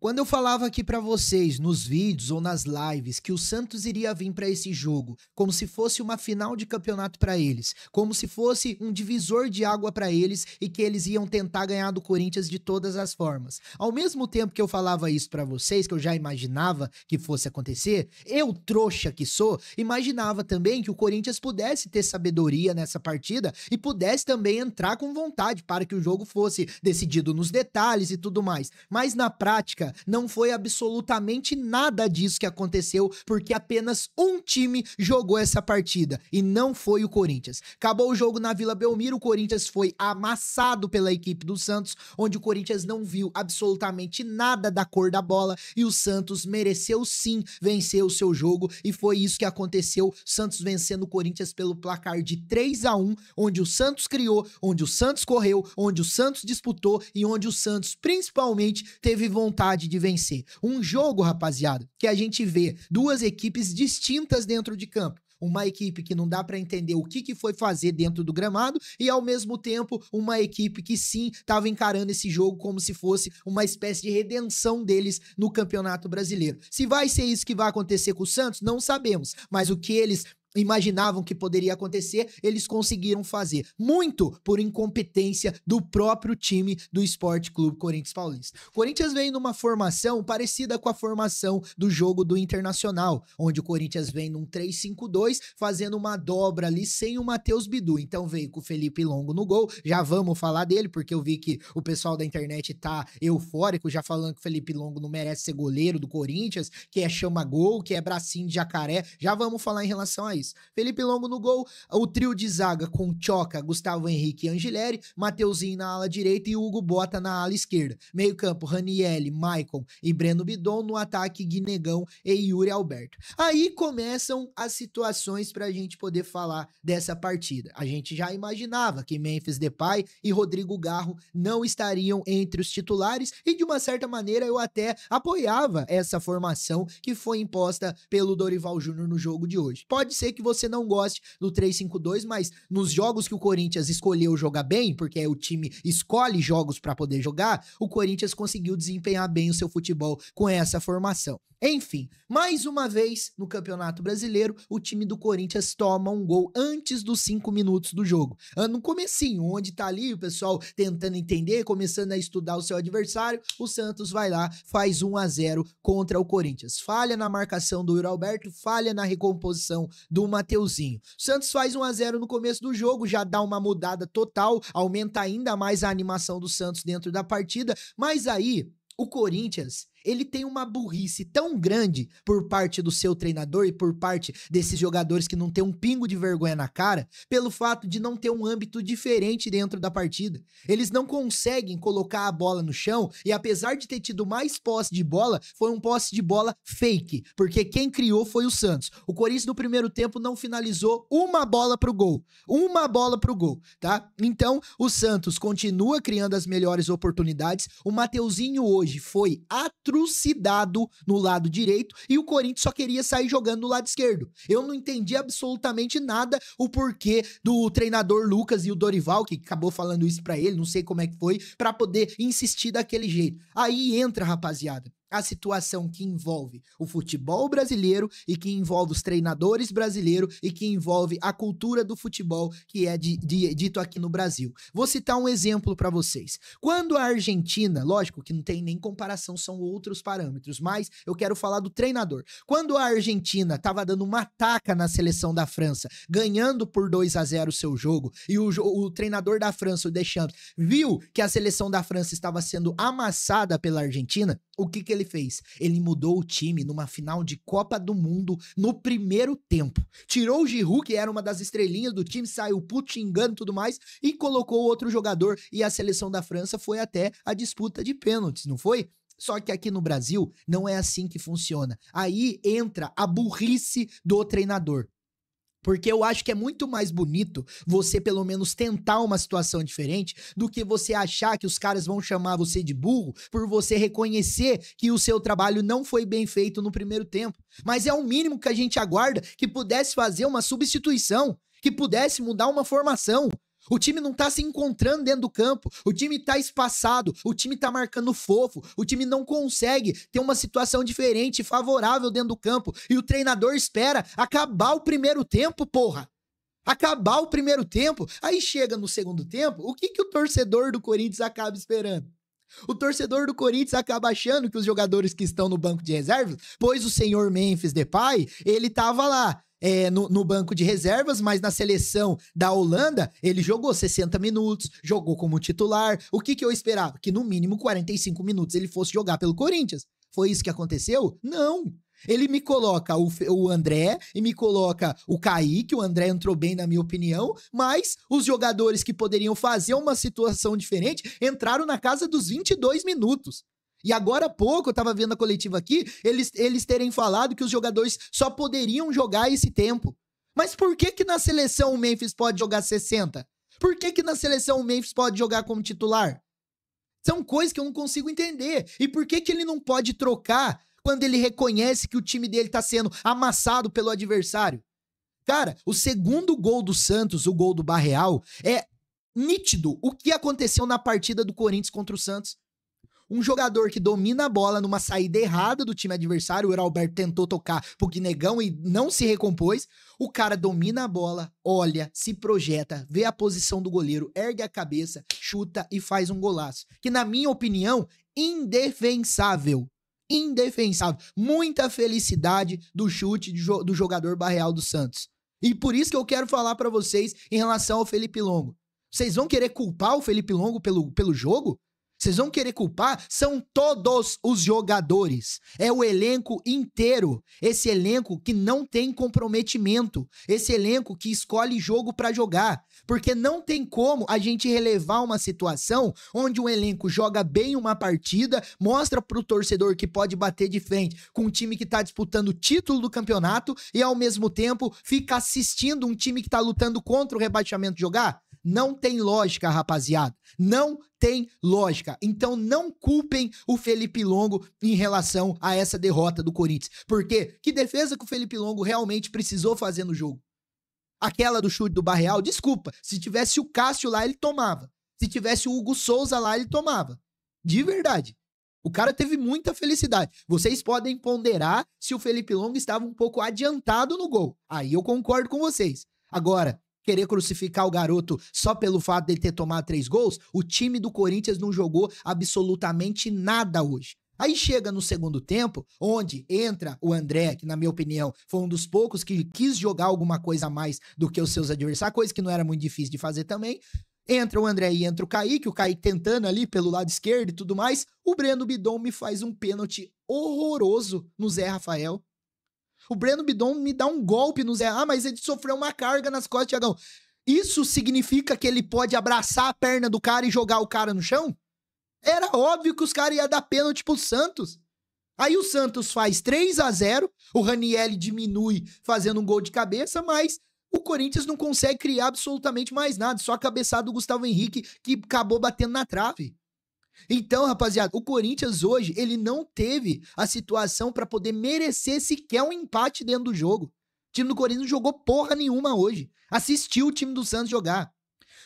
Quando eu falava aqui pra vocês nos vídeos ou nas lives que o Santos iria vir pra esse jogo como se fosse uma final de campeonato pra eles, como se fosse um divisor de água pra eles e que eles iam tentar ganhar do Corinthians de todas as formas. Ao mesmo tempo que eu falava isso pra vocês, que eu já imaginava que fosse acontecer, eu, trouxa que sou, imaginava também que o Corinthians pudesse ter sabedoria nessa partida e pudesse também entrar com vontade para que o jogo fosse decidido nos detalhes e tudo mais. Mas na prática, não foi absolutamente nada disso que aconteceu, porque apenas um time jogou essa partida, e não foi o Corinthians. Acabou o jogo na Vila Belmiro, o Corinthians foi amassado pela equipe do Santos, onde o Corinthians não viu absolutamente nada da cor da bola, e o Santos mereceu sim vencer o seu jogo, e foi isso que aconteceu, Santos vencendo o Corinthians pelo placar de 3-1, onde o Santos criou, onde o Santos correu, onde o Santos disputou, e onde o Santos principalmente teve vontade de vencer. Um jogo, rapaziada, que a gente vê duas equipes distintas dentro de campo. Uma equipe que não dá pra entender o que foi fazer dentro do gramado e, ao mesmo tempo, uma equipe que sim tava encarando esse jogo como se fosse uma espécie de redenção deles no Campeonato Brasileiro. Se vai ser isso que vai acontecer com o Santos, não sabemos, mas o que eles imaginavam que poderia acontecer, eles conseguiram fazer. Muito por incompetência do próprio time do Sport Clube Corinthians Paulista. O Corinthians vem numa formação parecida com a formação do jogo do Internacional, onde o Corinthians vem num 3-5-2, fazendo uma dobra ali sem o Matheus Bidu. Então veio com o Felipe Longo no gol, já vamos falar dele, porque eu vi que o pessoal da internet tá eufórico, já falando que o Felipe Longo não merece ser goleiro do Corinthians, que é chama-gol, que é bracinho de jacaré, já vamos falar em relação a isso. Felipe Longo no gol, o trio de zaga com Tchoca, Gustavo Henrique e Angileri, Mateuzinho na ala direita e Hugo Bota na ala esquerda. Meio campo, Ranielli, Maicon e Breno Bidon, no ataque Guinegão e Yuri Alberto. Aí começam as situações pra gente poder falar dessa partida. A gente já imaginava que Memphis Depay e Rodrigo Garro não estariam entre os titulares e de uma certa maneira eu até apoiava essa formação que foi imposta pelo Dorival Júnior no jogo de hoje. Pode ser que você não goste do 3-5-2, mas nos jogos que o Corinthians escolheu jogar bem, porque o time escolhe jogos para poder jogar, o Corinthians conseguiu desempenhar bem o seu futebol com essa formação. Enfim, mais uma vez no Campeonato Brasileiro, o time do Corinthians toma um gol antes dos 5 minutos do jogo. No comecinho, onde tá ali o pessoal tentando entender, começando a estudar o seu adversário, o Santos vai lá, faz 1-0 contra o Corinthians. Falha na marcação do Yuri Alberto, falha na recomposição do Mateuzinho. O Santos faz 1-0 no começo do jogo, já dá uma mudada total, aumenta ainda mais a animação do Santos dentro da partida, mas aí o Corinthians, ele tem uma burrice tão grande por parte do seu treinador e por parte desses jogadores que não tem um pingo de vergonha na cara, pelo fato de não ter um âmbito diferente dentro da partida. Eles não conseguem colocar a bola no chão e, apesar de ter tido mais posse de bola, foi um posse de bola fake, porque quem criou foi o Santos. O Corinthians no primeiro tempo não finalizou uma bola pro gol. Uma bola pro gol, tá? Então, o Santos continua criando as melhores oportunidades. O Mateuzinho hoje foi trucidado no lado direito e o Corinthians só queria sair jogando no lado esquerdo. Eu não entendi absolutamente nada o porquê do treinador Lucas e o Dorival, que acabou falando isso pra ele, não sei como é que foi, pra poder insistir daquele jeito. Aí entra, rapaziada, a situação que envolve o futebol brasileiro e que envolve os treinadores brasileiros e que envolve a cultura do futebol que é dito aqui no Brasil. Vou citar um exemplo para vocês. Quando a Argentina, lógico que não tem nem comparação, são outros parâmetros, mas eu quero falar do treinador. Quando a Argentina tava dando uma taca na seleção da França, ganhando por 2-0 o seu jogo, e o treinador da França, o Deschamps, viu que a seleção da França estava sendo amassada pela Argentina, o que ele fez? Ele mudou o time numa final de Copa do Mundo no primeiro tempo. Tirou o Giroud, que era uma das estrelinhas do time, saiu puto, xingando e tudo mais, e colocou outro jogador, e a seleção da França foi até a disputa de pênaltis, não foi? Só que aqui no Brasil não é assim que funciona. Aí entra a burrice do treinador. Porque eu acho que é muito mais bonito você pelo menos tentar uma situação diferente do que você achar que os caras vão chamar você de burro por você reconhecer que o seu trabalho não foi bem feito no primeiro tempo. Mas é o mínimo que a gente aguarda, que pudesse fazer uma substituição, que pudesse mudar uma formação. O time não tá se encontrando dentro do campo, o time tá espaçado, o time tá marcando fofo, o time não consegue ter uma situação diferente, favorável dentro do campo, e o treinador espera acabar o primeiro tempo, porra. Acabar o primeiro tempo, aí chega no segundo tempo, o que o torcedor do Corinthians acaba esperando? O torcedor do Corinthians acaba achando que os jogadores que estão no banco de reservas, pois o senhor Memphis Depay, ele tava lá, no banco de reservas, mas na seleção da Holanda, ele jogou 60 minutos, jogou como titular. O que eu esperava? Que no mínimo 45 minutos ele fosse jogar pelo Corinthians. Foi isso que aconteceu? Não. Ele me coloca o André e me coloca o Kaique. O André entrou bem, na minha opinião, mas os jogadores que poderiam fazer uma situação diferente entraram na casa dos 22 minutos. E agora há pouco, eu tava vendo a coletiva aqui, eles terem falado que os jogadores só poderiam jogar esse tempo. Mas por que na seleção o Memphis pode jogar 60? Por que na seleção o Memphis pode jogar como titular? São coisas que eu não consigo entender. E por que ele não pode trocar quando ele reconhece que o time dele tá sendo amassado pelo adversário? Cara, o segundo gol do Santos, o gol do Barreal, é nítido o que aconteceu na partida do Corinthians contra o Santos. Um jogador que domina a bola numa saída errada do time adversário, o Alberto tentou tocar pro Guinegão e não se recompôs. O cara domina a bola, olha, se projeta, vê a posição do goleiro, ergue a cabeça, chuta e faz um golaço. Que, na minha opinião, indefensável. Indefensável. Muita felicidade do chute do jogador Barreal do Santos. E por isso que eu quero falar pra vocês em relação ao Felipe Longo. Vocês vão querer culpar o Felipe Longo pelo jogo? Vocês vão querer culpar? São todos os jogadores. É o elenco inteiro. Esse elenco que não tem comprometimento. Esse elenco que escolhe jogo pra jogar. Porque não tem como a gente relevar uma situação onde um elenco joga bem uma partida, mostra pro torcedor que pode bater de frente com um time que tá disputando o título do campeonato e ao mesmo tempo fica assistindo um time que tá lutando contra o rebaixamento jogar. Não tem lógica, rapaziada. Não tem lógica. Então não culpem o Felipe Longo em relação a essa derrota do Corinthians. Porque que defesa que o Felipe Longo realmente precisou fazer no jogo? Aquela do chute do Barreal, desculpa. Se tivesse o Cássio lá, ele tomava. Se tivesse o Hugo Souza lá, ele tomava. De verdade. O cara teve muita felicidade. Vocês podem ponderar se o Felipe Longo estava um pouco adiantado no gol. Aí eu concordo com vocês. Agora, querer crucificar o garoto só pelo fato dele ter tomado 3 gols, o time do Corinthians não jogou absolutamente nada hoje. Aí chega no segundo tempo, onde entra o André, que na minha opinião foi um dos poucos que quis jogar alguma coisa a mais do que os seus adversários, coisa que não era muito difícil de fazer também. Entra o André e entra o Kaique tentando ali pelo lado esquerdo e tudo mais. O Breno Bidon me faz um pênalti horroroso no Zé Rafael. O Breno Bidon me dá um golpe no Zé. Ah, mas ele sofreu uma carga nas costas, Thiagão. Isso significa que ele pode abraçar a perna do cara e jogar o cara no chão? Era óbvio que os caras iam dar pênalti pro Santos. Aí o Santos faz 3-0, o Ranieri diminui fazendo um gol de cabeça, mas o Corinthians não consegue criar absolutamente mais nada. Só a cabeçada do Gustavo Henrique que acabou batendo na trave. Então, rapaziada, o Corinthians hoje, ele não teve a situação pra poder merecer sequer um empate dentro do jogo. O time do Corinthians não jogou porra nenhuma hoje. Assistiu o time do Santos jogar.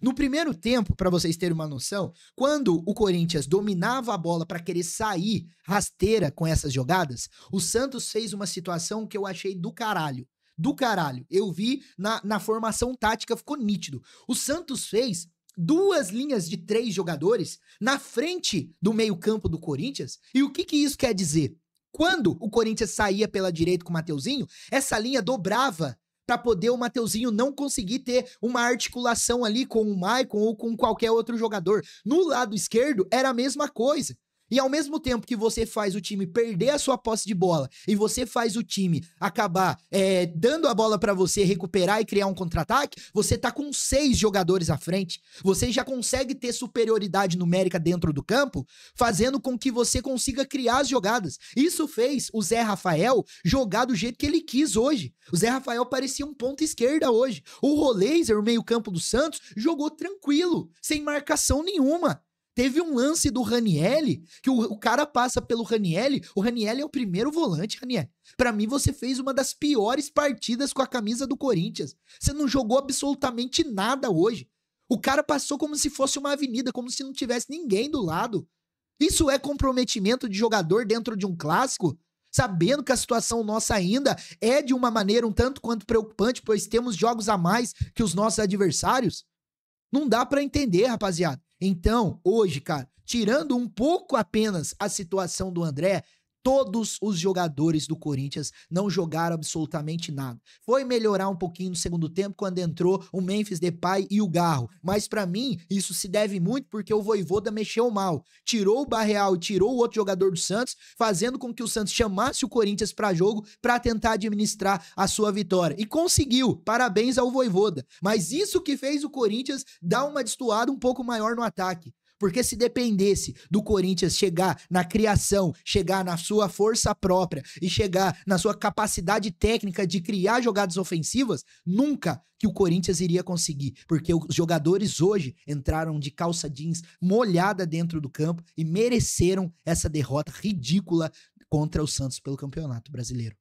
No primeiro tempo, pra vocês terem uma noção, quando o Corinthians dominava a bola pra querer sair rasteira com essas jogadas, o Santos fez uma situação que eu achei do caralho. Do caralho. Eu vi na formação tática, ficou nítido. O Santos fez 2 linhas de 3 jogadores na frente do meio-campo do Corinthians. E o que isso quer dizer? Quando o Corinthians saía pela direita com o Mateuzinho, essa linha dobrava para poder o Mateuzinho não conseguir ter uma articulação ali com o Maicon ou com qualquer outro jogador. No lado esquerdo era a mesma coisa. E ao mesmo tempo que você faz o time perder a sua posse de bola e você faz o time acabar dando a bola pra você recuperar e criar um contra-ataque, você tá com 6 jogadores à frente. Você já consegue ter superioridade numérica dentro do campo, fazendo com que você consiga criar as jogadas. Isso fez o Zé Rafael jogar do jeito que ele quis hoje. O Zé Rafael parecia um ponta esquerda hoje. O Roleiser, o meio-campo do Santos, jogou tranquilo, sem marcação nenhuma. Teve um lance do Ranieri, que o cara passa pelo Ranieri, o Ranieri é o primeiro volante, Ranieri. Pra mim, você fez uma das piores partidas com a camisa do Corinthians. Você não jogou absolutamente nada hoje. O cara passou como se fosse uma avenida, como se não tivesse ninguém do lado. Isso é comprometimento de jogador dentro de um clássico? Sabendo que a situação nossa ainda é de uma maneira um tanto quanto preocupante, pois temos jogos a mais que os nossos adversários? Não dá pra entender, rapaziada. Então, hoje, cara, tirando um pouco apenas a situação do André, todos os jogadores do Corinthians não jogaram absolutamente nada. Foi melhorar um pouquinho no segundo tempo quando entrou o Memphis Depay e o Garro, mas pra mim isso se deve muito porque o Vojvoda mexeu mal. Tirou o Barreal e tirou o outro jogador do Santos, fazendo com que o Santos chamasse o Corinthians pra jogo pra tentar administrar a sua vitória. E conseguiu. Parabéns ao Vojvoda. Mas isso que fez o Corinthians dar uma destoada um pouco maior no ataque. Porque se dependesse do Corinthians chegar na criação, chegar na sua força própria e chegar na sua capacidade técnica de criar jogadas ofensivas, nunca que o Corinthians iria conseguir. Porque os jogadores hoje entraram de calça jeans molhada dentro do campo e mereceram essa derrota ridícula contra o Santos pelo Campeonato Brasileiro.